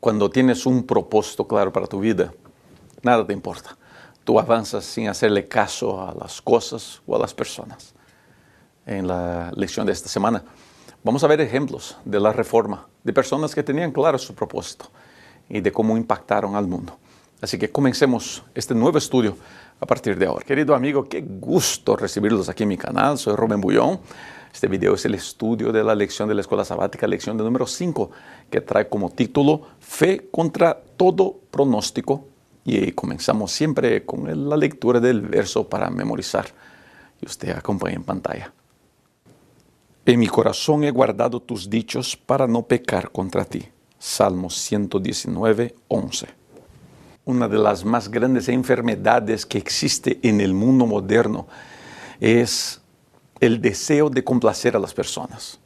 Cuando tienes un propósito claro para tu vida, nada te importa. Tú avanzas sin hacerle caso a las cosas o a las personas. En la lección de esta semana vamos a ver ejemplos de la reforma, de personas que tenían claro su propósito y de cómo impactaron al mundo. Así que comencemos este nuevo estudio a partir de ahora. Querido amigo, qué gusto recibirlos aquí en mi canal. Soy Rubén Bullón. Este video es el estudio de la lección de la Escuela Sabática, lección de número 5, que trae como título Fe contra todo pronóstico. Y comenzamos siempre con la lectura del verso para memorizar. Y usted acompaña en pantalla. En mi corazón he guardado tus dichos para no pecar contra ti. Salmos 119, 11. Una de las más grandes enfermedades que existe en el mundo moderno es el deseo de complacer a las personas.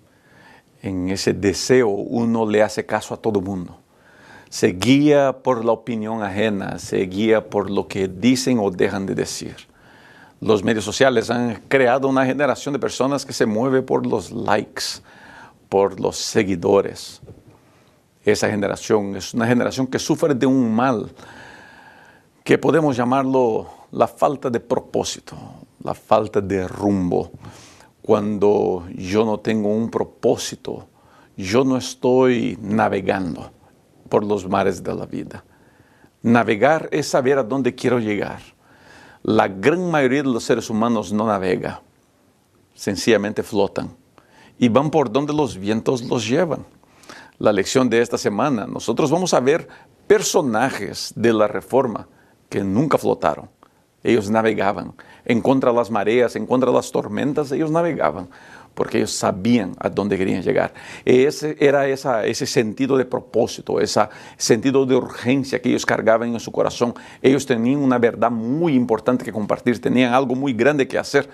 En ese deseo uno le hace caso a todo mundo. Se guía por la opinión ajena, se guía por lo que dicen o dejan de decir. Los medios sociales han creado una generación de personas que se mueve por los likes, por los seguidores. Esa generación es una generación que sufre de un mal que podemos llamarlo la falta de propósito, la falta de rumbo. Cuando yo no tengo un propósito, yo no estoy navegando por los mares de la vida. Navegar es saber a dónde quiero llegar. La gran mayoría de los seres humanos no navega, sencillamente flotan y van por donde los vientos los llevan. La lección de esta semana, nosotros vamos a ver personajes de la Reforma que nunca flotaron. Ellos navegaban en contra de las mareas, en contra de las tormentas, ellos navegaban porque ellos sabían a dónde querían llegar. Ese sentido de propósito, ese sentido de urgencia que ellos cargaban en su corazón. Ellos tenían una verdad muy importante que compartir, tenían algo muy grande que hacer.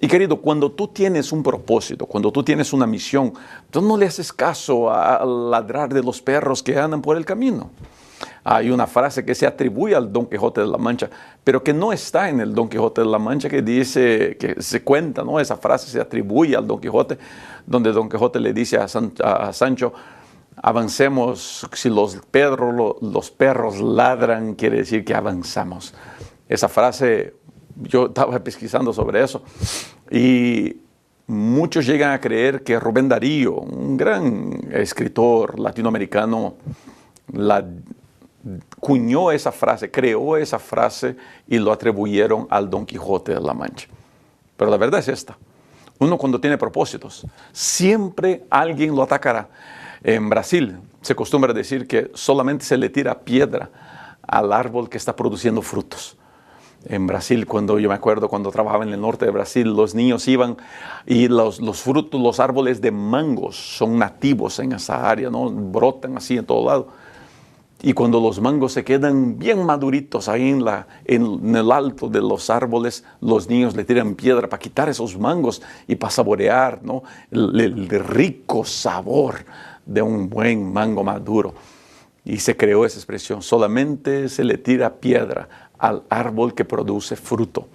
Y querido, cuando tú tienes un propósito, cuando tú tienes una misión, tú no le haces caso al ladrar de los perros que andan por el camino. Hay una frase que se atribuye al Don Quijote de la Mancha, pero que no está en el Don Quijote de la Mancha, que dice, que se cuenta, ¿no? Esa frase se atribuye al Don Quijote, donde Don Quijote le dice a Sancho, avancemos, si los perros ladran, quiere decir que avanzamos. Esa frase, yo estaba pesquisando sobre eso, y muchos llegan a creer que Rubén Darío, un gran escritor latinoamericano, cuñó esa frase, creó esa frase y lo atribuyeron al Don Quijote de la Mancha. Pero la verdad es esta. Uno cuando tiene propósitos, siempre alguien lo atacará. En Brasil se acostumbra decir que solamente se le tira piedra al árbol que está produciendo frutos. En Brasil, yo me acuerdo cuando trabajaba en el norte de Brasil, los niños iban y los frutos, los árboles de mangos son nativos en esa área, ¿no? Brotan así en todo lado. Y cuando los mangos se quedan bien maduritos ahí en el alto de los árboles, los niños le tiran piedra para quitar esos mangos y para saborear, ¿no? el rico sabor de un buen mango maduro. Y se creó esa expresión, solamente se le tira piedra al árbol que produce fruto.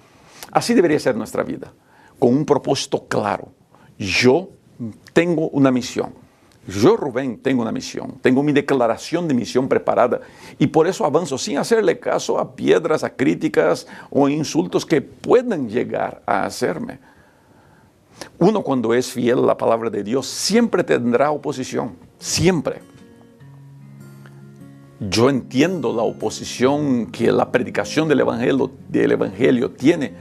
Así debería ser nuestra vida, con un propósito claro. Yo tengo una misión. Yo, Rubén, tengo una misión, tengo mi declaración de misión preparada y por eso avanzo sin hacerle caso a piedras, a críticas o insultos que puedan llegar a hacerme. Uno cuando es fiel a la palabra de Dios siempre tendrá oposición, siempre. Yo entiendo la oposición que la predicación del Evangelio tiene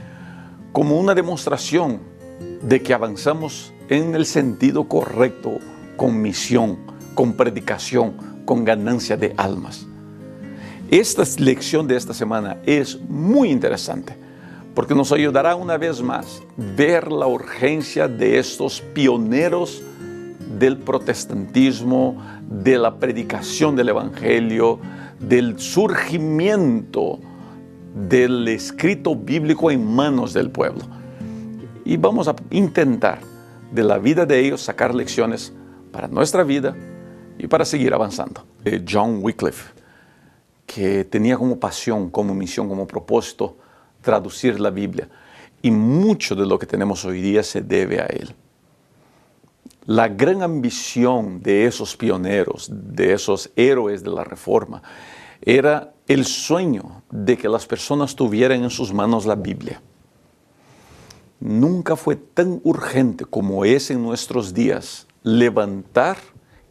como una demostración de que avanzamos en el sentido correcto, con misión, con predicación, con ganancia de almas. Esta lección de esta semana es muy interesante porque nos ayudará una vez más a ver la urgencia de estos pioneros del protestantismo, de la predicación del Evangelio, del surgimiento del escrito bíblico en manos del pueblo. Y vamos a intentar de la vida de ellos sacar lecciones para nuestra vida y para seguir avanzando. John Wycliffe, que tenía como pasión, como misión, como propósito traducir la Biblia. Y mucho de lo que tenemos hoy día se debe a él. La gran ambición de esos pioneros, de esos héroes de la Reforma, era el sueño de que las personas tuvieran en sus manos la Biblia. Nunca fue tan urgente como es en nuestros días levantar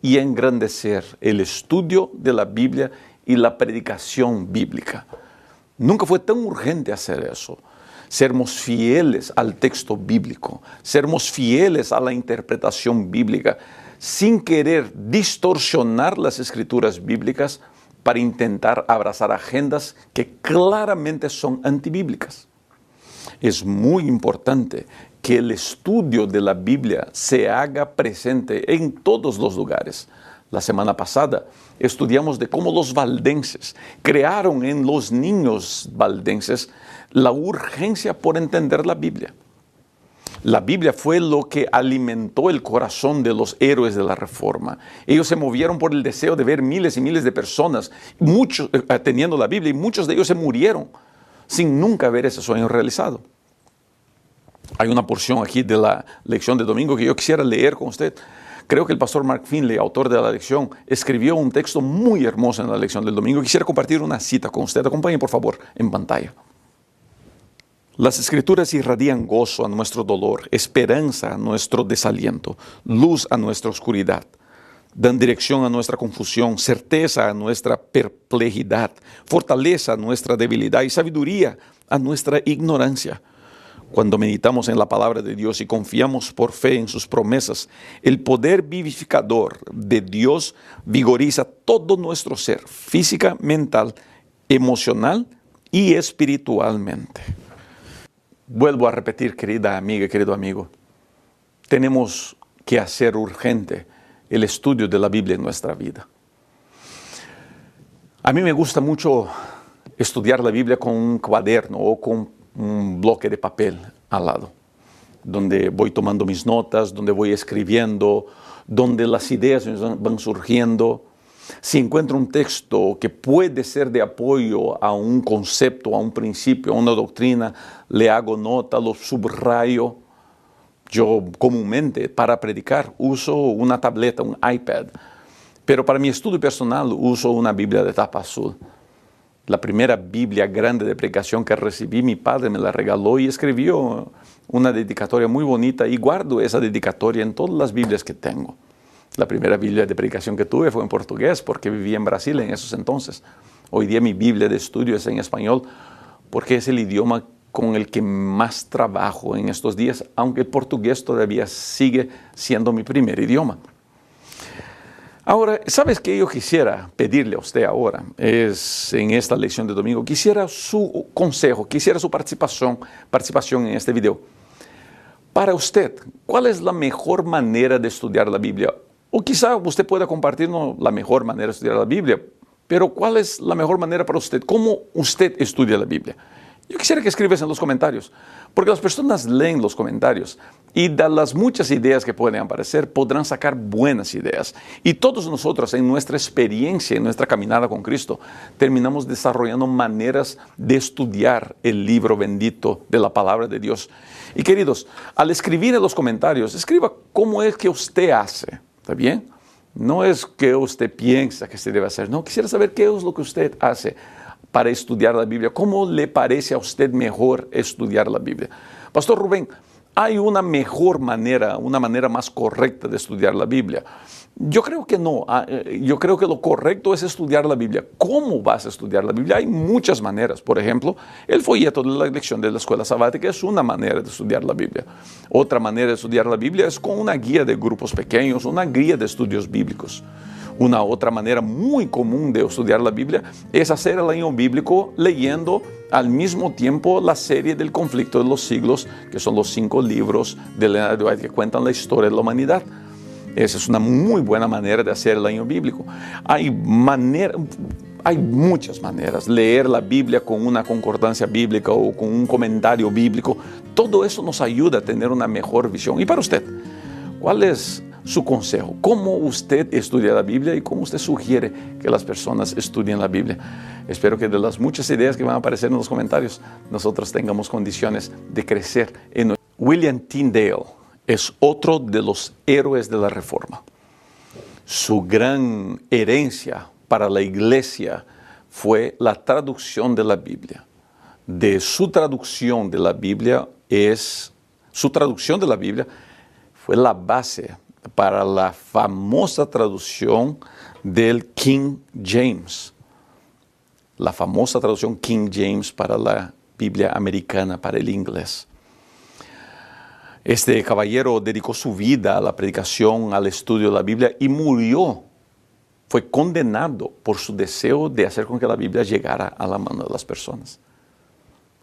y engrandecer el estudio de la Biblia y la predicación bíblica. Nunca fue tan urgente hacer eso. Sermos fieles al texto bíblico, sermos fieles a la interpretación bíblica, sin querer distorsionar las escrituras bíblicas para intentar abrazar agendas que claramente son antibíblicas. Es muy importante que el estudio de la Biblia se haga presente en todos los lugares. La semana pasada estudiamos de cómo los valdenses crearon en los niños valdenses la urgencia por entender la Biblia. La Biblia fue lo que alimentó el corazón de los héroes de la Reforma. Ellos se movieron por el deseo de ver miles y miles de personas, muchos teniendo la Biblia, y muchos de ellos se murieron sin nunca ver ese sueño realizado. Hay una porción aquí de la lección de domingo que yo quisiera leer con usted. Creo que el pastor Mark Finley, autor de la lección, escribió un texto muy hermoso en la lección del domingo. Quisiera compartir una cita con usted. Acompañe, por favor, en pantalla. Las Escrituras irradian gozo a nuestro dolor, esperanza a nuestro desaliento, luz a nuestra oscuridad. Dan dirección a nuestra confusión, certeza a nuestra perplejidad, fortaleza a nuestra debilidad y sabiduría a nuestra ignorancia. Cuando meditamos en la palabra de Dios y confiamos por fe en sus promesas, el poder vivificador de Dios vigoriza todo nuestro ser, física, mental, emocional y espiritualmente. Vuelvo a repetir, querida amiga, querido amigo, tenemos que hacer urgente el estudio de la Biblia en nuestra vida. A mí me gusta mucho estudiar la Biblia con un cuaderno o con un bloque de papel al lado, donde voy tomando mis notas, donde voy escribiendo, donde las ideas van surgiendo. Si encuentro un texto que puede ser de apoyo a un concepto, a un principio, a una doctrina, le hago nota, lo subrayo. Yo comúnmente para predicar uso una tableta, un iPad, pero para mi estudio personal uso una Biblia de tapa azul. La primera Biblia grande de predicación que recibí, mi padre me la regaló y escribió una dedicatoria muy bonita y guardo esa dedicatoria en todas las Biblias que tengo. La primera Biblia de predicación que tuve fue en portugués porque vivía en Brasil en esos entonces. Hoy día mi Biblia de estudio es en español porque es el idioma con el que más trabajo en estos días, aunque el portugués todavía sigue siendo mi primer idioma. Ahora, ¿sabes qué yo quisiera pedirle a usted ahora? En esta lección de domingo, quisiera su consejo, quisiera su participación en este video. Para usted, ¿cuál es la mejor manera de estudiar la Biblia? O quizá usted pueda compartirnos la mejor manera de estudiar la Biblia, pero ¿cuál es la mejor manera para usted? ¿Cómo usted estudia la Biblia? Yo quisiera que escribas en los comentarios, porque las personas leen los comentarios y de las muchas ideas que pueden aparecer, podrán sacar buenas ideas. Y todos nosotros, en nuestra experiencia, en nuestra caminada con Cristo, terminamos desarrollando maneras de estudiar el libro bendito de la palabra de Dios. Y queridos, al escribir en los comentarios, escriba cómo es que usted hace, ¿está bien? No es que usted piensa que se debe hacer, no, quisiera saber qué es lo que usted hace para estudiar la Biblia. ¿Cómo le parece a usted mejor estudiar la Biblia? Pastor Rubén, ¿hay una mejor manera, una manera más correcta de estudiar la Biblia? Yo creo que no. Yo creo que lo correcto es estudiar la Biblia. ¿Cómo vas a estudiar la Biblia? Hay muchas maneras. Por ejemplo, el folleto de la lección de la escuela sabática es una manera de estudiar la Biblia. Otra manera de estudiar la Biblia es con una guía de grupos pequeños, una guía de estudios bíblicos. Una otra manera muy común de estudiar la Biblia es hacer el año bíblico leyendo al mismo tiempo la serie del conflicto de los siglos, que son los 5 libros de Ellen White que cuentan la historia de la humanidad. Esa es una muy buena manera de hacer el año bíblico. Hay muchas maneras. Leer la Biblia con una concordancia bíblica o con un comentario bíblico. Todo eso nos ayuda a tener una mejor visión. Y para usted, ¿cuál es su consejo? ¿Cómo usted estudia la Biblia y cómo usted sugiere que las personas estudien la Biblia? Espero que de las muchas ideas que van a aparecer en los comentarios, nosotros tengamos condiciones de crecer en William Tyndale, es otro de los héroes de la Reforma. Su gran herencia para la iglesia fue la traducción de la Biblia. De su traducción de la Biblia fue la base para la famosa traducción del King James. La famosa traducción King James para la Biblia americana, para el inglés. Este caballero dedicó su vida a la predicación, al estudio de la Biblia y murió. Fue condenado por su deseo de hacer con que la Biblia llegara a la mano de las personas.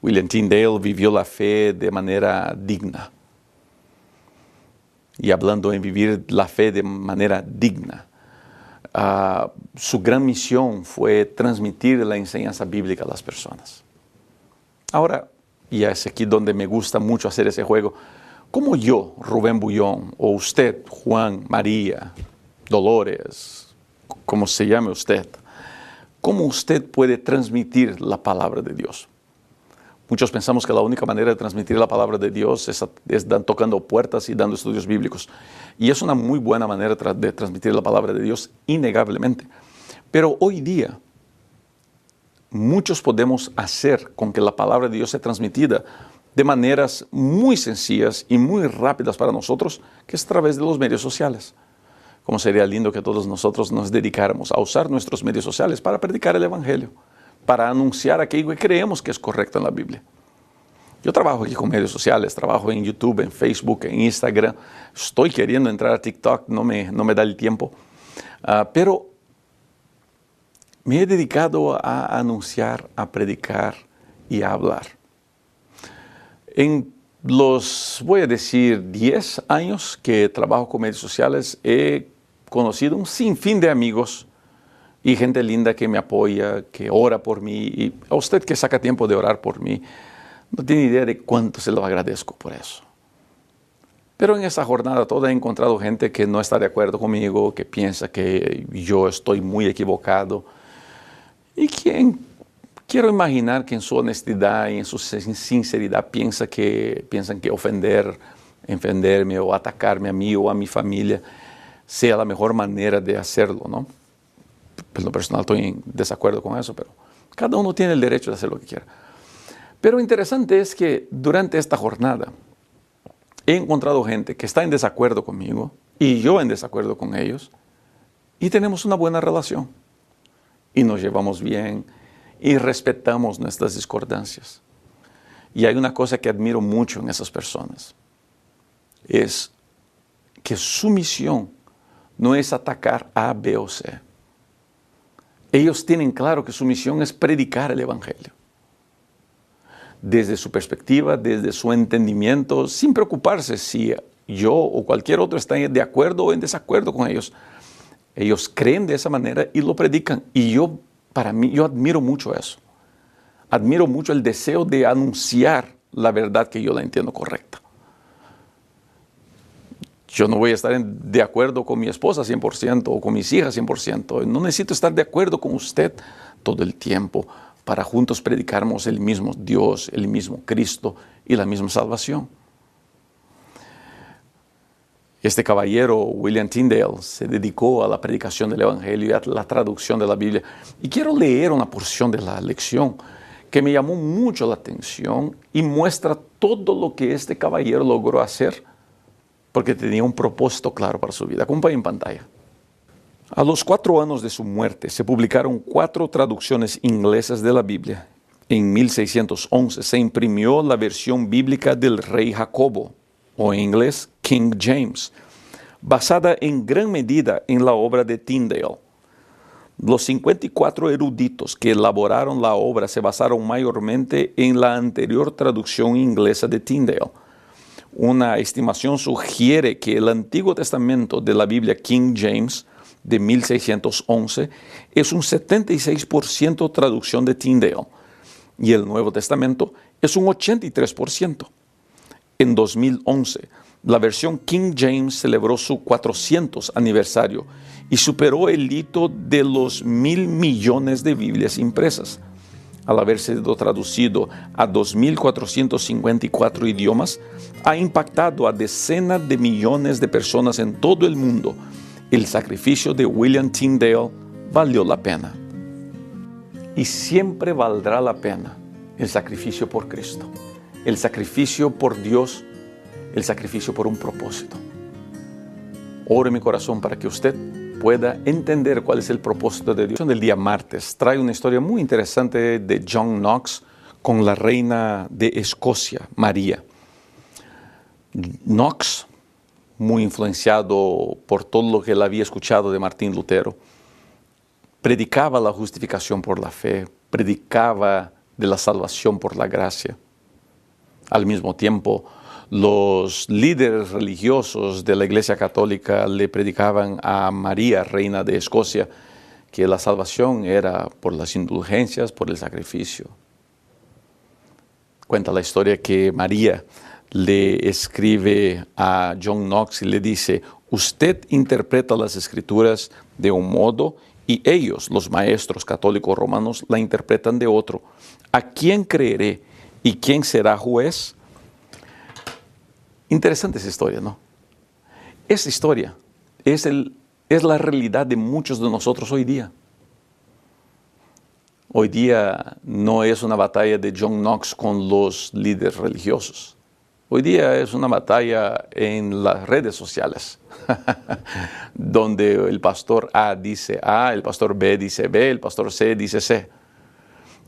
William Tyndale vivió la fe de manera digna. Y hablando en vivir la fe de manera digna, su gran misión fue transmitir la enseñanza bíblica a las personas. Ahora, y es aquí donde me gusta mucho hacer ese juego, ¿cómo yo, Rubén Bullón, o usted, Juan, María, Dolores, como se llame usted, cómo usted puede transmitir la palabra de Dios? Muchos pensamos que la única manera de transmitir la palabra de Dios es tocando puertas y dando estudios bíblicos. Y es una muy buena manera de transmitir la palabra de Dios, innegablemente. Pero hoy día, muchos podemos hacer con que la palabra de Dios sea transmitida de maneras muy sencillas y muy rápidas para nosotros, que es a través de los medios sociales. Como sería lindo que todos nosotros nos dedicáramos a usar nuestros medios sociales para predicar el Evangelio, para anunciar aquello que creemos que es correcto en la Biblia. Yo trabajo aquí con medios sociales, trabajo en YouTube, en Facebook, en Instagram. Estoy queriendo entrar a TikTok, no me da el tiempo. Pero me he dedicado a anunciar, a predicar y a hablar. En los, voy a decir, 10 años que trabajo con medios sociales, he conocido un sinfín de amigos y gente linda que me apoya, que ora por mí. Y a usted que saca tiempo de orar por mí, no tiene idea de cuánto se lo agradezco por eso. Pero en esa jornada toda he encontrado gente que no está de acuerdo conmigo, que piensa que yo estoy muy equivocado. Y quiero imaginar que en su honestidad y en su sinceridad piensan que ofenderme o atacarme a mí o a mi familia sea la mejor manera de hacerlo, ¿no? En lo personal estoy en desacuerdo con eso, pero cada uno tiene el derecho de hacer lo que quiera. Pero interesante es que durante esta jornada he encontrado gente que está en desacuerdo conmigo y yo en desacuerdo con ellos y tenemos una buena relación y nos llevamos bien y respetamos nuestras discordancias. Y hay una cosa que admiro mucho en esas personas, es que su misión no es atacar A, B o C. Ellos tienen claro que su misión es predicar el Evangelio. Desde su perspectiva, desde su entendimiento, sin preocuparse si yo o cualquier otro está de acuerdo o en desacuerdo con ellos. Ellos creen de esa manera y lo predican. Y yo admiro mucho eso. Admiro mucho el deseo de anunciar la verdad que yo la entiendo correcta. Yo no voy a estar de acuerdo con mi esposa 100% o con mis hijas 100%. No necesito estar de acuerdo con usted todo el tiempo para juntos predicarnos el mismo Dios, el mismo Cristo y la misma salvación. Este caballero, William Tyndale, se dedicó a la predicación del Evangelio y a la traducción de la Biblia. Y quiero leer una porción de la lección que me llamó mucho la atención y muestra todo lo que este caballero logró hacer porque tenía un propósito claro para su vida. Acompañe en pantalla. A los 4 años de su muerte se publicaron 4 traducciones inglesas de la Biblia. En 1611 se imprimió la versión bíblica del Rey Jacobo, o en inglés King James, basada en gran medida en la obra de Tyndale. Los 54 eruditos que elaboraron la obra se basaron mayormente en la anterior traducción inglesa de Tyndale. Una estimación sugiere que el Antiguo Testamento de la Biblia King James de 1611 es un 76% traducción de Tyndale y el Nuevo Testamento es un 83%. En 2011, la versión King James celebró su 400 aniversario y superó el hito de los 1.000 millones de Biblias impresas. al haber sido traducido a 2.454 idiomas, ha impactado a decenas de millones de personas en todo el mundo. El sacrificio de William Tyndale valió la pena. Y siempre valdrá la pena el sacrificio por Cristo, el sacrificio por Dios, el sacrificio por un propósito. Oro en mi corazón para que usted pueda entender cuál es el propósito de Dios. Del día martes trae una historia muy interesante de John Knox con la reina de Escocia, María. Knox, muy influenciado por todo lo que él había escuchado de Martín Lutero, predicaba la justificación por la fe, predicaba de la salvación por la gracia. Al mismo tiempo, los líderes religiosos de la Iglesia Católica le predicaban a María, reina de Escocia, que la salvación era por las indulgencias, por el sacrificio. Cuenta la historia que María le escribe a John Knox y le dice: usted interpreta las Escrituras de un modo y ellos, los maestros católicos romanos, la interpretan de otro. ¿A quién creeré y quién será juez? Interesante esa historia, ¿no? Esa historia es la realidad de muchos de nosotros hoy día. Hoy día no es una batalla de John Knox con los líderes religiosos. Hoy día es una batalla en las redes sociales, donde el pastor A dice A, el pastor B dice B, el pastor C dice C.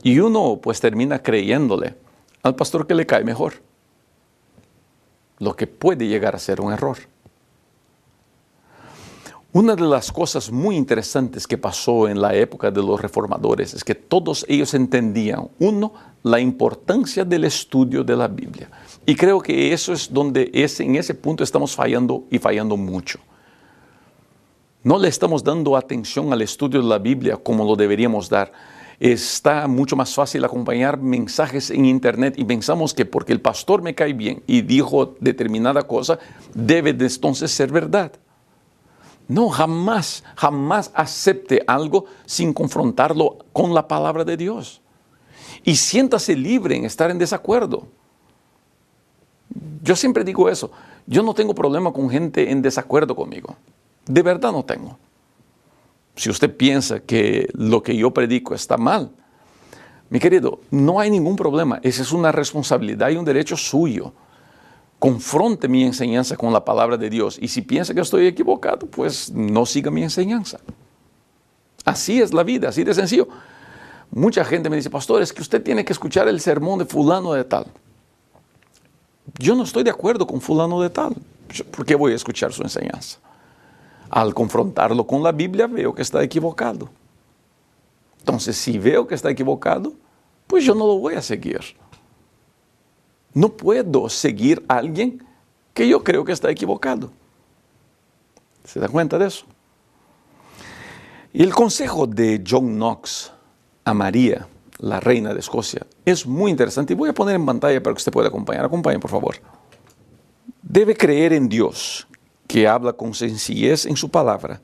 Y uno pues termina creyéndole al pastor que le cae mejor, lo que puede llegar a ser un error. Una de las cosas muy interesantes que pasó en la época de los reformadores es que todos ellos entendían, uno, la importancia del estudio de la Biblia. Y creo que eso es donde en ese punto estamos fallando y fallando mucho. No le estamos dando atención al estudio de la Biblia como lo deberíamos dar. Está mucho más fácil acompañar mensajes en internet y pensamos que porque el pastor me cae bien y dijo determinada cosa, debe de entonces ser verdad. No, jamás acepte algo sin confrontarlo con la palabra de Dios. Y siéntase libre en estar en desacuerdo. Yo siempre digo eso. Yo no tengo problema con gente en desacuerdo conmigo. De verdad no tengo. Si usted piensa que lo que yo predico está mal, mi querido, no hay ningún problema. Esa es una responsabilidad y un derecho suyo. Confronte mi enseñanza con la palabra de Dios. Y si piensa que estoy equivocado, pues no siga mi enseñanza. Así es la vida, así de sencillo. Mucha gente me dice: pastor, es que usted tiene que escuchar el sermón de fulano de tal. Yo no estoy de acuerdo con fulano de tal. ¿Por qué voy a escuchar su enseñanza? Al confrontarlo con la Biblia, veo que está equivocado. Entonces, si veo que está equivocado, pues yo no lo voy a seguir. No puedo seguir a alguien que yo creo que está equivocado. ¿Se da cuenta de eso? Y el consejo de John Knox a María, la reina de Escocia, es muy interesante y voy a poner en pantalla para que usted pueda acompañar. Acompañe, por favor. Debe creer en Dios, que habla con sencillez en su palabra,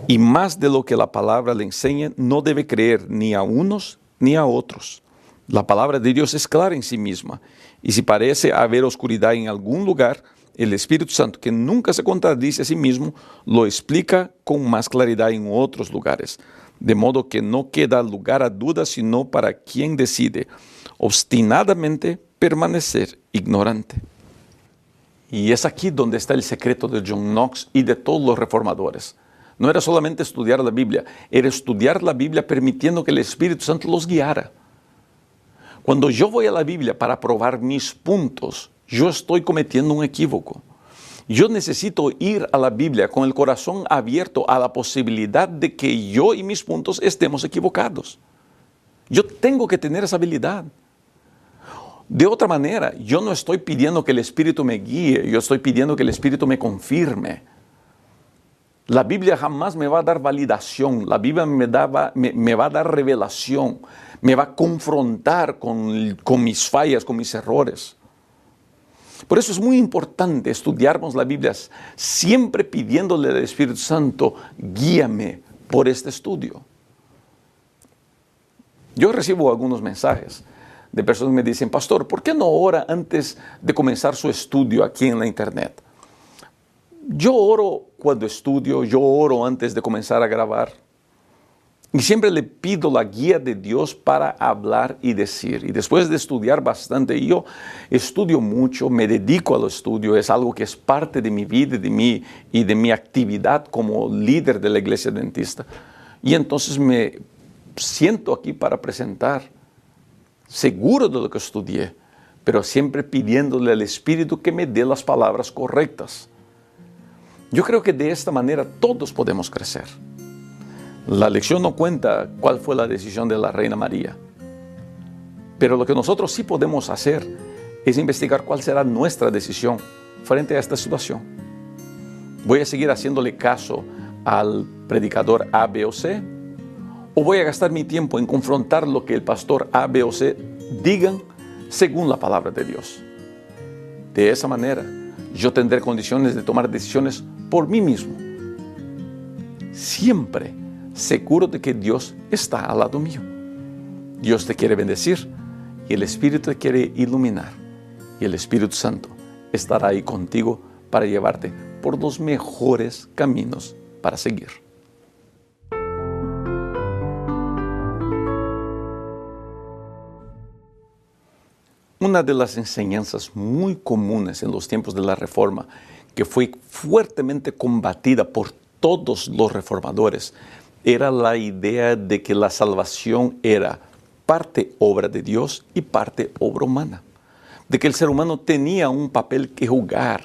y más de lo que la palabra le enseña, no debe creer ni a unos ni a otros. La palabra de Dios es clara en sí misma, y si parece haber oscuridad en algún lugar, el Espíritu Santo, que nunca se contradice a sí mismo, lo explica con más claridad en otros lugares, de modo que no queda lugar a dudas sino para quien decide obstinadamente permanecer ignorante. Y es aquí donde está el secreto de John Knox y de todos los reformadores. No era solamente estudiar la Biblia, era estudiar la Biblia permitiendo que el Espíritu Santo los guiara. Cuando yo voy a la Biblia para probar mis puntos, yo estoy cometiendo un equívoco. Yo necesito ir a la Biblia con el corazón abierto a la posibilidad de que yo y mis puntos estemos equivocados. Yo tengo que tener esa habilidad. De otra manera, yo no estoy pidiendo que el Espíritu me guíe, yo estoy pidiendo que el Espíritu me confirme. La Biblia jamás me va a dar validación, la Biblia me va a dar revelación, me va a confrontar con mis fallas, con mis errores. Por eso es muy importante estudiarnos la Biblia, siempre pidiéndole al Espíritu Santo: guíame por este estudio. Yo recibo algunos mensajes de personas que me dicen, pastor, ¿por qué no ora antes de comenzar su estudio aquí en la internet? Yo oro cuando estudio, yo oro antes de comenzar a grabar. Y siempre le pido la guía de Dios para hablar y decir. Y después de estudiar bastante, yo estudio mucho, me dedico al estudio, es algo que es parte de mi vida y de mi actividad como líder de la iglesia adventista. Y entonces me siento aquí para presentar, seguro de lo que estudié, pero siempre pidiéndole al Espíritu que me dé las palabras correctas. Yo creo que de esta manera todos podemos crecer. La lección no cuenta cuál fue la decisión de la Reina María, pero lo que nosotros sí podemos hacer es investigar cuál será nuestra decisión frente a esta situación. ¿Voy a seguir haciéndole caso al predicador A, B o C? ¿O voy a gastar mi tiempo en confrontar lo que el pastor A, B o C digan según la palabra de Dios? De esa manera, yo tendré condiciones de tomar decisiones por mí mismo, siempre seguro de que Dios está al lado mío. Dios te quiere bendecir y el Espíritu te quiere iluminar. Y el Espíritu Santo estará ahí contigo para llevarte por los mejores caminos para seguir. Una de las enseñanzas muy comunes en los tiempos de la Reforma, que fue fuertemente combatida por todos los reformadores, era la idea de que la salvación era parte obra de Dios y parte obra humana. De que el ser humano tenía un papel que jugar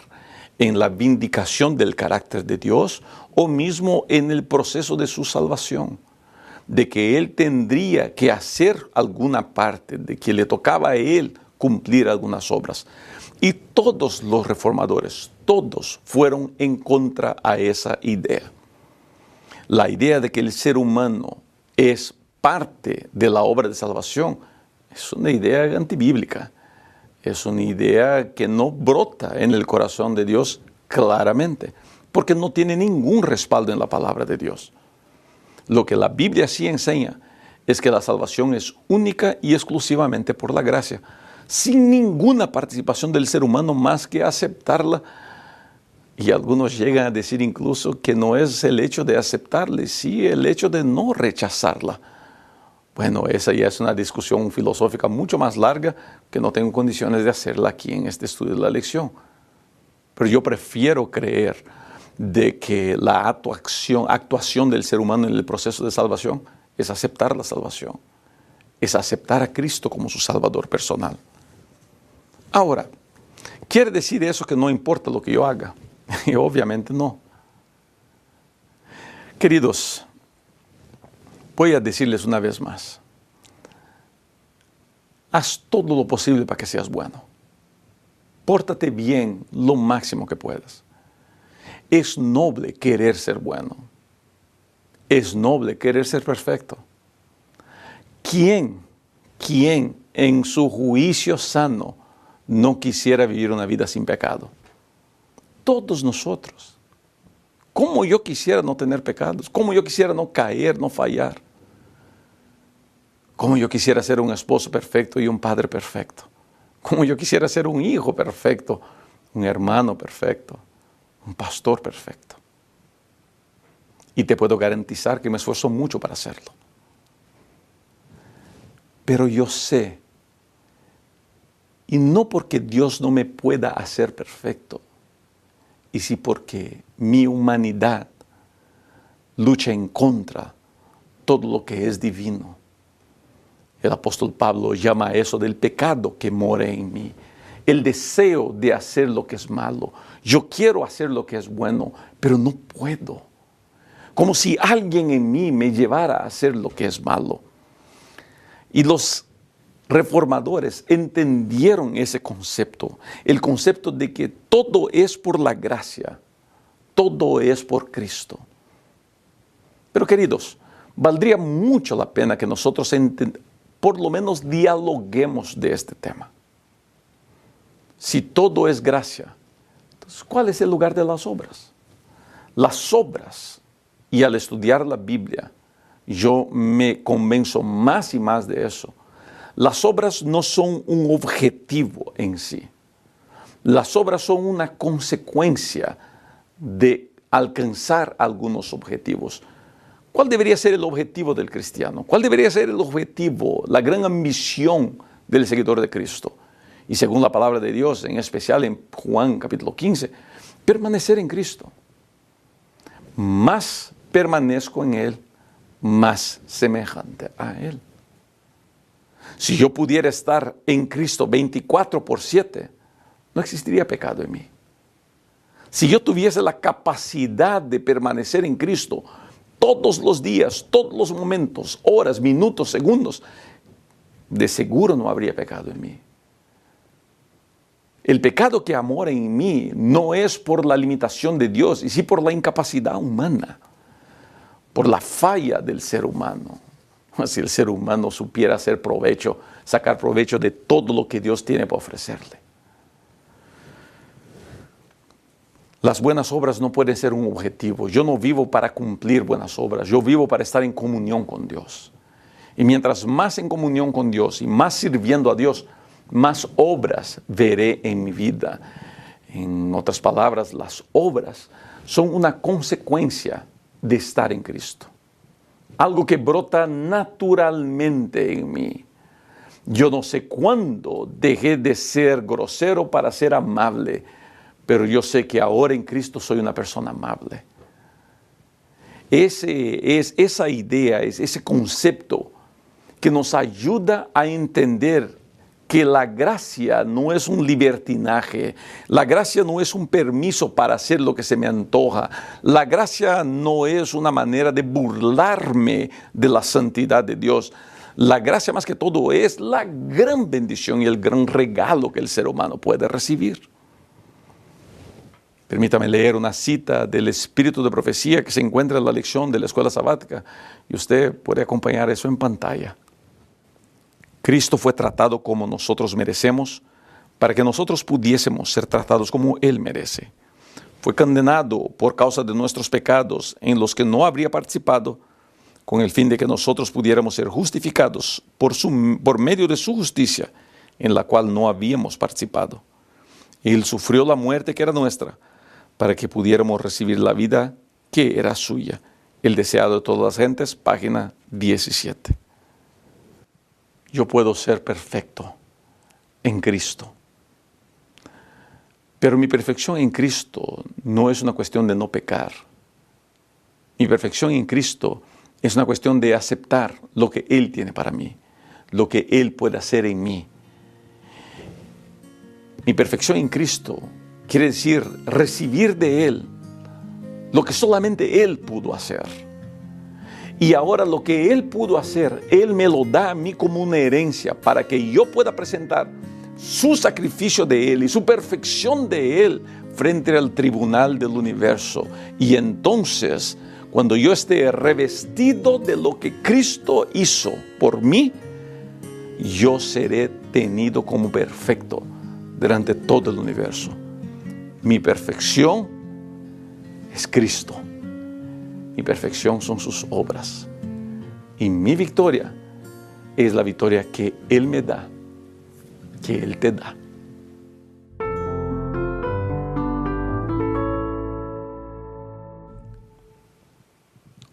en la vindicación del carácter de Dios o mismo en el proceso de su salvación. De que él tendría que hacer alguna parte, de que le tocaba a él cumplir algunas obras. Y todos los reformadores, todos fueron en contra a esa idea. La idea de que el ser humano es parte de la obra de salvación es una idea antibíblica. Es una idea que no brota en el corazón de Dios claramente, porque no tiene ningún respaldo en la palabra de Dios. Lo que la Biblia sí enseña es que la salvación es única y exclusivamente por la gracia, sin ninguna participación del ser humano más que aceptarla. Y algunos llegan a decir incluso que no es el hecho de aceptarla, sí el hecho de no rechazarla. Bueno, esa ya es una discusión filosófica mucho más larga que no tengo condiciones de hacerla aquí en este estudio de la lección. Pero yo prefiero creer de que la actuación del ser humano en el proceso de salvación es aceptar la salvación, es aceptar a Cristo como su Salvador personal. Ahora, ¿quiere decir eso que no importa lo que yo haga? Y obviamente no. Queridos, voy a decirles una vez más, haz todo lo posible para que seas bueno. Pórtate bien lo máximo que puedas. Es noble querer ser bueno. Es noble querer ser perfecto. ¿Quién en su juicio sano no quisiera vivir una vida sin pecado? Todos nosotros. ¿Cómo yo quisiera no tener pecados? ¿Cómo yo quisiera no caer, no fallar? ¿Cómo yo quisiera ser un esposo perfecto y un padre perfecto? ¿Cómo yo quisiera ser un hijo perfecto, un hermano perfecto, un pastor perfecto? Y te puedo garantizar que me esfuerzo mucho para hacerlo. Pero yo sé, y no porque Dios no me pueda hacer perfecto, y sí porque mi humanidad lucha en contra de todo lo que es divino. El apóstol Pablo llama a eso del pecado que mora en mí. El deseo de hacer lo que es malo. Yo quiero hacer lo que es bueno, pero no puedo. Como si alguien en mí me llevara a hacer lo que es malo. Y los reformadores entendieron ese concepto, el concepto de que todo es por la gracia, todo es por Cristo. Pero queridos, valdría mucho la pena que nosotros por lo menos dialoguemos de este tema. Si todo es gracia, entonces ¿cuál es el lugar de las obras? Las obras, y al estudiar la Biblia, yo me convenzo más y más de eso. Las obras no son un objetivo en sí. Las obras son una consecuencia de alcanzar algunos objetivos. ¿Cuál debería ser el objetivo del cristiano? ¿Cuál debería ser el objetivo, la gran ambición del seguidor de Cristo? Y según la palabra de Dios, en especial en Juan capítulo 15, permanecer en Cristo. Más permanezco en Él, más semejante a Él. Si yo pudiera estar en Cristo 24/7, no existiría pecado en mí. Si yo tuviese la capacidad de permanecer en Cristo todos los días, todos los momentos, horas, minutos, segundos, de seguro no habría pecado en mí. El pecado que mora en mí no es por la limitación de Dios, y sí por la incapacidad humana, por la falla del ser humano. Si el ser humano supiera sacar provecho de todo lo que Dios tiene para ofrecerle. Las buenas obras no pueden ser un objetivo. Yo no vivo para cumplir buenas obras, yo vivo para estar en comunión con Dios. Y mientras más en comunión con Dios y más sirviendo a Dios, más obras veré en mi vida. En otras palabras, las obras son una consecuencia de estar en Cristo. Algo que brota naturalmente en mí. Yo no sé cuándo dejé de ser grosero para ser amable, pero yo sé que ahora en Cristo soy una persona amable. Esa idea, ese concepto que nos ayuda a entender que la gracia no es un libertinaje, la gracia no es un permiso para hacer lo que se me antoja, la gracia no es una manera de burlarme de la santidad de Dios. La gracia más que todo es la gran bendición y el gran regalo que el ser humano puede recibir. Permítame leer una cita del Espíritu de Profecía que se encuentra en la lección de la escuela sabática y usted puede acompañar eso en pantalla. Cristo fue tratado como nosotros merecemos para que nosotros pudiésemos ser tratados como Él merece. Fue condenado por causa de nuestros pecados en los que no habría participado, con el fin de que nosotros pudiéramos ser justificados por medio de su justicia, en la cual no habíamos participado. Él sufrió la muerte que era nuestra, para que pudiéramos recibir la vida que era suya. El deseado de todas las gentes, página 17. Yo puedo ser perfecto en Cristo. Pero mi perfección en Cristo no es una cuestión de no pecar. Mi perfección en Cristo es una cuestión de aceptar lo que Él tiene para mí, lo que Él puede hacer en mí. Mi perfección en Cristo quiere decir recibir de Él lo que solamente Él pudo hacer. Y ahora lo que Él pudo hacer, Él me lo da a mí como una herencia para que yo pueda presentar su sacrificio de Él y su perfección de Él frente al tribunal del universo. Y entonces, cuando yo esté revestido de lo que Cristo hizo por mí, yo seré tenido como perfecto durante todo el universo. Mi perfección es Cristo. Mi perfección son sus obras. Y mi victoria es la victoria que Él me da, que Él te da.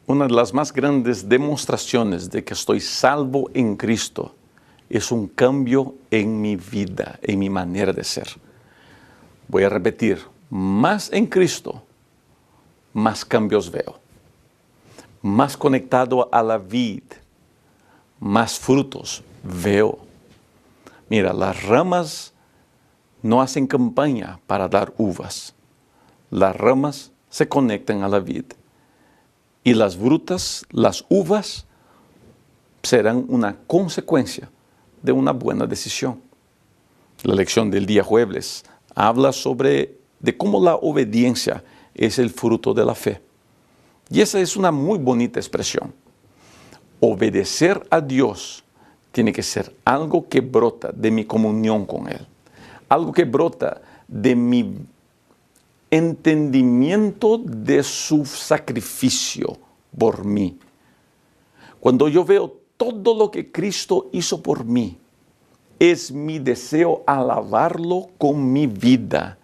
Una de las más grandes demostraciones de que estoy salvo en Cristo es un cambio en mi vida, en mi manera de ser. Voy a repetir, más en Cristo, más cambios veo. Más conectado a la vid, más frutos veo. Mira, las ramas no hacen campaña para dar uvas. Las ramas se conectan a la vid. Y las frutas, las uvas, serán una consecuencia de una buena decisión. La lección del día jueves habla de cómo la obediencia es el fruto de la fe. Y esa es una muy bonita expresión. Obedecer a Dios tiene que ser algo que brota de mi comunión con Él. Algo que brota de mi entendimiento de su sacrificio por mí. Cuando yo veo todo lo que Cristo hizo por mí, es mi deseo alabarlo con mi vida.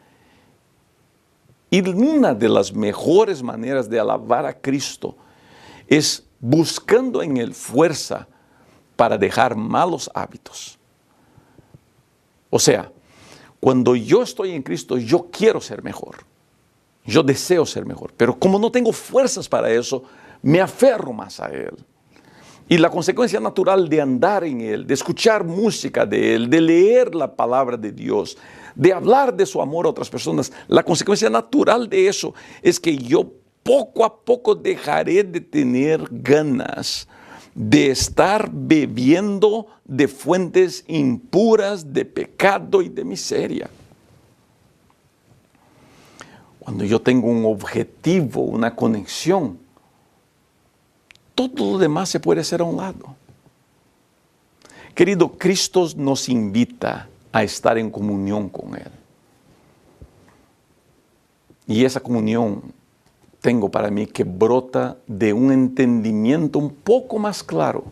Y una de las mejores maneras de alabar a Cristo es buscando en Él fuerza para dejar malos hábitos. O sea, cuando yo estoy en Cristo, yo quiero ser mejor. Yo deseo ser mejor. Pero como no tengo fuerzas para eso, me aferro más a Él. Y la consecuencia natural de andar en Él, de escuchar música de Él, de leer la palabra de Dios, de hablar de su amor a otras personas, la consecuencia natural de eso es que yo poco a poco dejaré de tener ganas de estar bebiendo de fuentes impuras de pecado y de miseria. Cuando yo tengo un objetivo, una conexión, todo lo demás se puede hacer a un lado. Querido, Cristo nos invita a estar en comunión con Él. Y esa comunión tengo para mí que brota de un entendimiento un poco más claro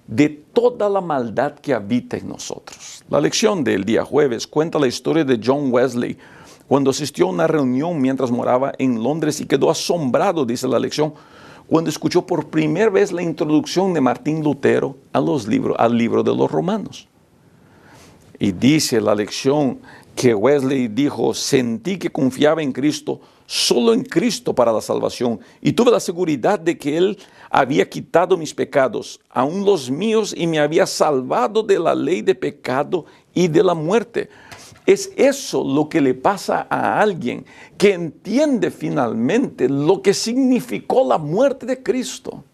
de toda la maldad que habita en nosotros. La lección del día jueves cuenta la historia de John Wesley cuando asistió a una reunión mientras moraba en Londres y quedó asombrado, dice la lección, cuando escuchó por primera vez la introducción de Martín Lutero al libro de los Romanos. Y dice la lección que Wesley dijo: sentí que confiaba en Cristo, solo en Cristo para la salvación, y tuve la seguridad de que Él había quitado mis pecados, aun los míos, y me había salvado de la ley de pecado y de la muerte. Es eso lo que le pasa a alguien que entiende finalmente lo que significó la muerte de Cristo.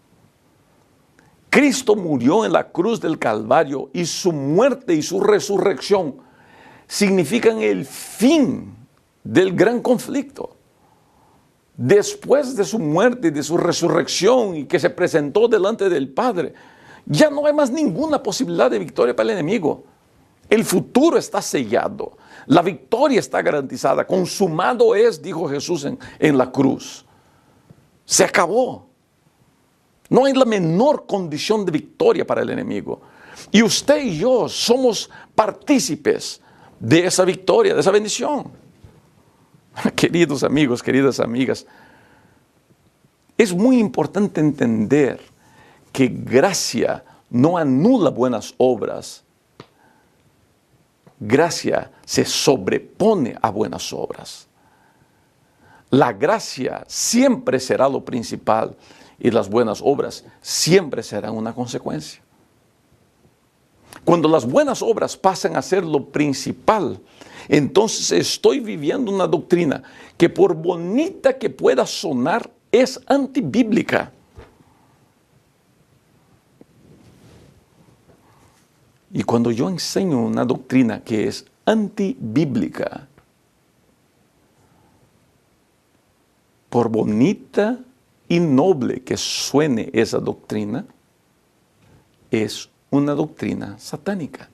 Cristo murió en la cruz del Calvario y su muerte y su resurrección significan el fin del gran conflicto. Después de su muerte y de su resurrección y que se presentó delante del Padre, ya no hay más ninguna posibilidad de victoria para el enemigo. El futuro está sellado. La victoria está garantizada. Consumado es, dijo Jesús en la cruz. Se acabó. No hay la menor condición de victoria para el enemigo. Y usted y yo somos partícipes de esa victoria, de esa bendición. Queridos amigos, queridas amigas, es muy importante entender que gracia no anula buenas obras. Gracia se sobrepone a buenas obras. La gracia siempre será lo principal y las buenas obras siempre serán una consecuencia. Cuando las buenas obras pasan a ser lo principal, entonces estoy viviendo una doctrina que, por bonita que pueda sonar, es antibíblica. Y cuando yo enseño una doctrina que es antibíblica, por bonita y noble que suene esa doctrina, es una doctrina satánica.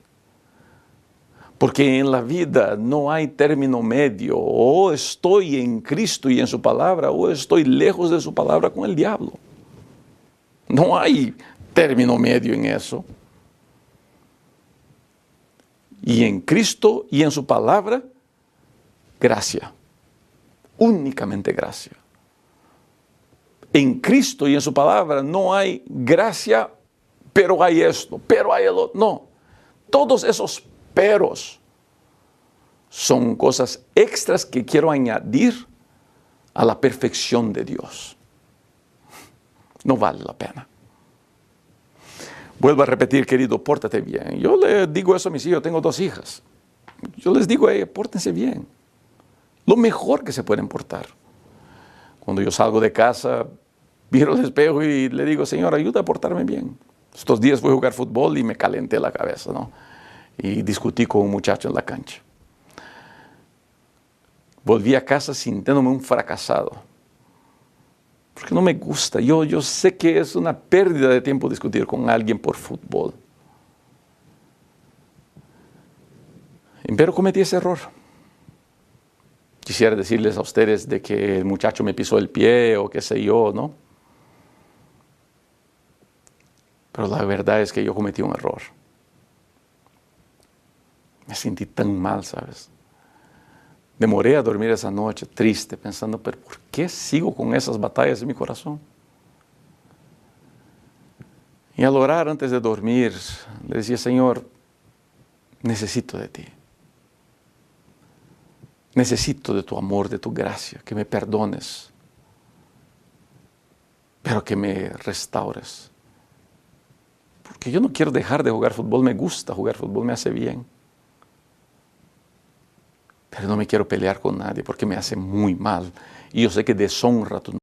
Porque en la vida no hay término medio: o estoy en Cristo y en su palabra, o estoy lejos de su palabra con el diablo. No hay término medio en eso. Y en Cristo y en su palabra, gracia. Únicamente gracia. En Cristo y en su palabra no hay gracia, pero hay esto, pero hay el otro. No. Todos esos peros son cosas extras que quiero añadir a la perfección de Dios. No vale la pena. Vuelvo a repetir, querido, pórtate bien. Yo le digo eso a mis hijos, tengo 2 hijas. Yo les digo a ellas: pórtense bien. Lo mejor que se pueden portar. Cuando yo salgo de casa, miro al espejo y le digo: Señor, ayuda a portarme bien. Estos días fui a jugar fútbol y me calenté la cabeza, ¿no? Y discutí con un muchacho en la cancha. Volví a casa sintiéndome un fracasado. Porque no me gusta. Yo sé que es una pérdida de tiempo discutir con alguien por fútbol. Pero cometí ese error. Quisiera decirles a ustedes de que el muchacho me pisó el pie o qué sé yo, ¿no? Pero la verdad es que yo cometí un error. Me sentí tan mal, ¿sabes? Demoré a dormir esa noche triste, pensando, pero ¿por qué sigo con esas batallas en mi corazón? Y al orar antes de dormir, le decía, Señor, necesito de ti. Necesito de tu amor, de tu gracia, que me perdones, pero que me restaures. Porque yo no quiero dejar de jugar fútbol, me gusta jugar fútbol, me hace bien. Pero no me quiero pelear con nadie porque me hace muy mal. Y yo sé que deshonra tu nombre.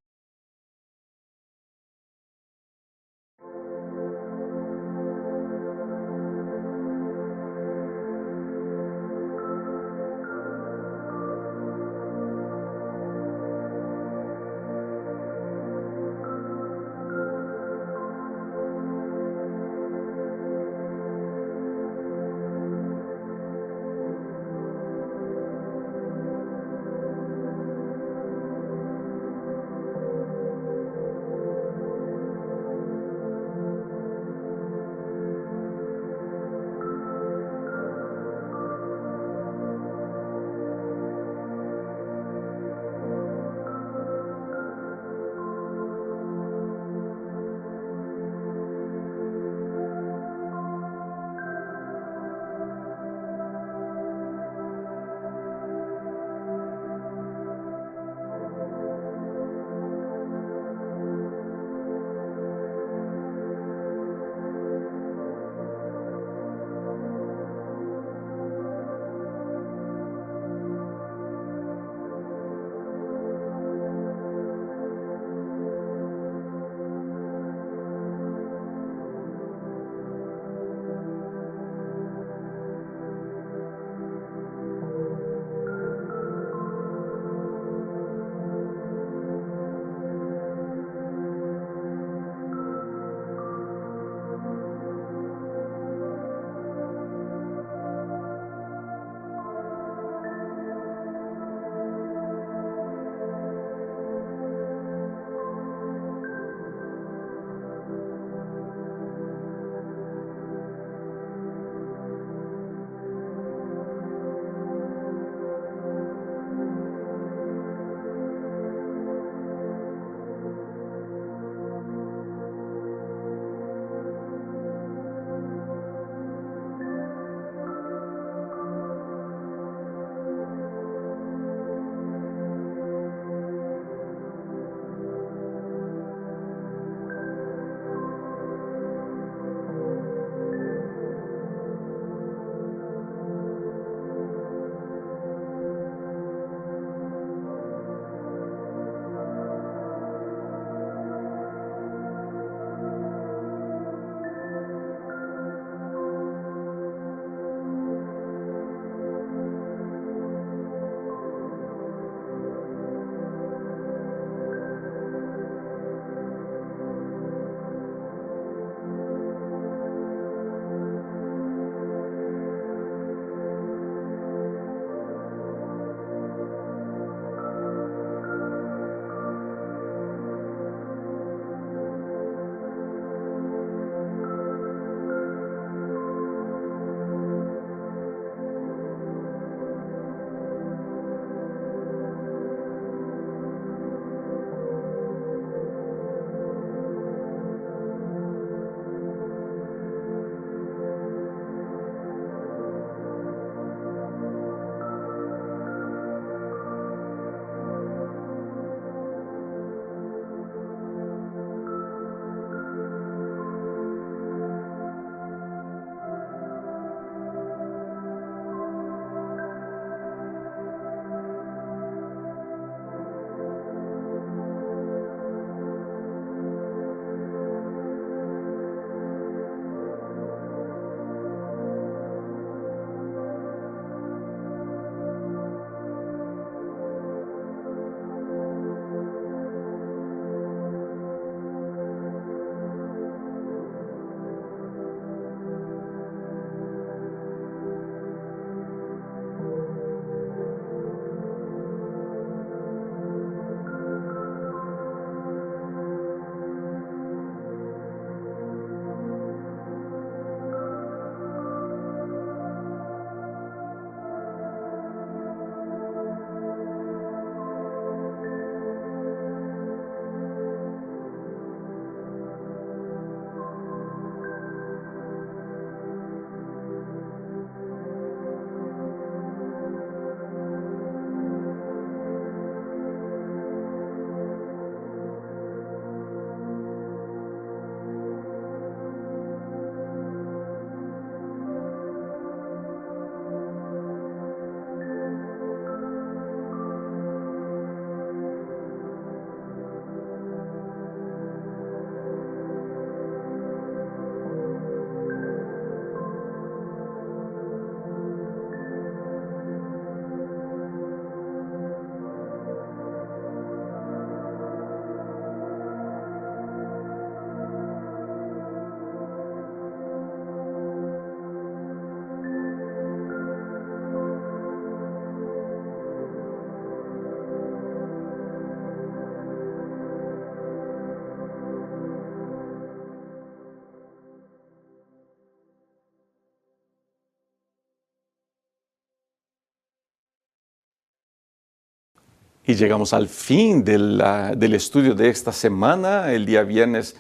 Y llegamos al fin del estudio de esta semana. El día viernes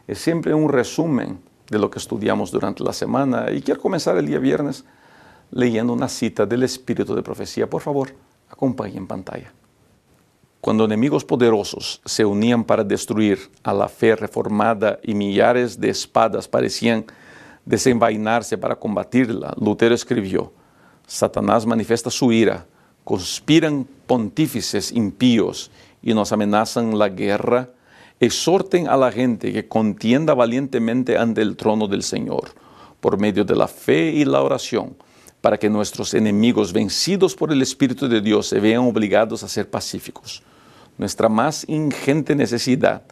es siempre un resumen de lo que estudiamos durante la semana. Y quiero comenzar el día viernes leyendo una cita del Espíritu de Profecía. Por favor, acompañe en pantalla. Cuando enemigos poderosos se unían para destruir a la fe reformada y millares de espadas parecían desenvainarse para combatirla, Lutero escribió: Satanás manifiesta su ira, conspiran pontífices impíos y nos amenazan la guerra. Exhorten a la gente que contienda valientemente ante el trono del Señor, por medio de la fe y la oración, para que nuestros enemigos, vencidos por el Espíritu de Dios, se vean obligados a ser pacíficos. Nuestra más ingente necesidad,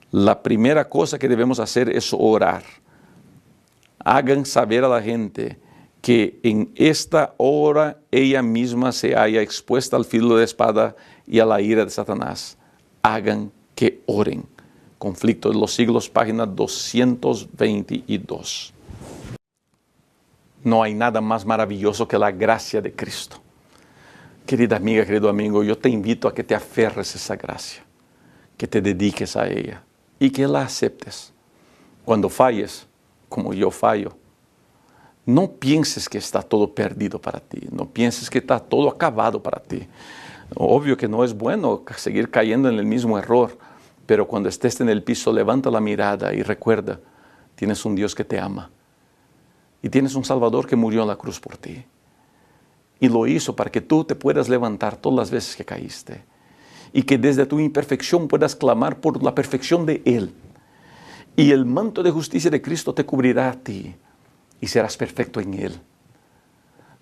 la primera cosa que debemos hacer es orar. Hagan saber a la gente que en esta hora ella misma se haya expuesta al filo de espada y a la ira de Satanás. Hagan que oren. Conflicto de los Siglos, página 222. No hay nada más maravilloso que la gracia de Cristo. Querida amiga, querido amigo, yo te invito a que te aferres a esa gracia, que te dediques a ella y que la aceptes. Cuando falles, como yo fallo, no pienses que está todo perdido para ti, no pienses que está todo acabado para ti. Obvio que no es bueno seguir cayendo en el mismo error, pero cuando estés en el piso, levanta la mirada y recuerda, tienes un Dios que te ama y tienes un Salvador que murió en la cruz por ti. Y lo hizo para que tú te puedas levantar todas las veces que caíste y que desde tu imperfección puedas clamar por la perfección de Él. Y el manto de justicia de Cristo te cubrirá a ti y serás perfecto en Él.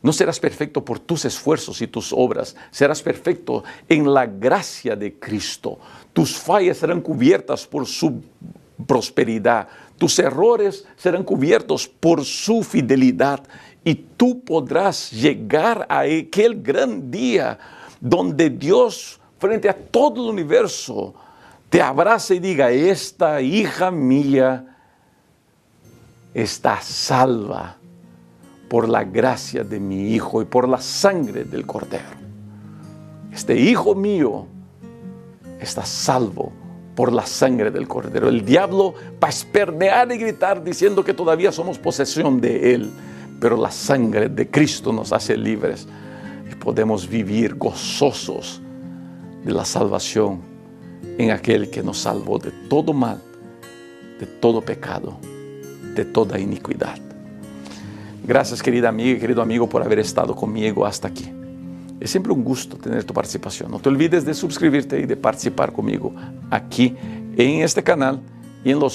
No serás perfecto por tus esfuerzos y tus obras, serás perfecto en la gracia de Cristo. Tus fallas serán cubiertas por su prosperidad, tus errores serán cubiertos por su fidelidad y tú podrás llegar a aquel gran día donde Dios, frente a todo el universo, te abraza y diga: esta hija mía está salva por la gracia de mi Hijo y por la sangre del Cordero. Este hijo mío está salvo por la sangre del Cordero. El diablo va a espernear y gritar diciendo que todavía somos posesión de él, pero la sangre de Cristo nos hace libres y podemos vivir gozosos de la salvación en aquel que nos salvó de todo mal, de todo pecado, de toda iniquidad. Gracias, querida amiga y querido amigo, por haber estado conmigo hasta aquí. Es siempre un gusto tener tu participación. No te olvides de suscribirte y de participar conmigo aquí en este canal y en los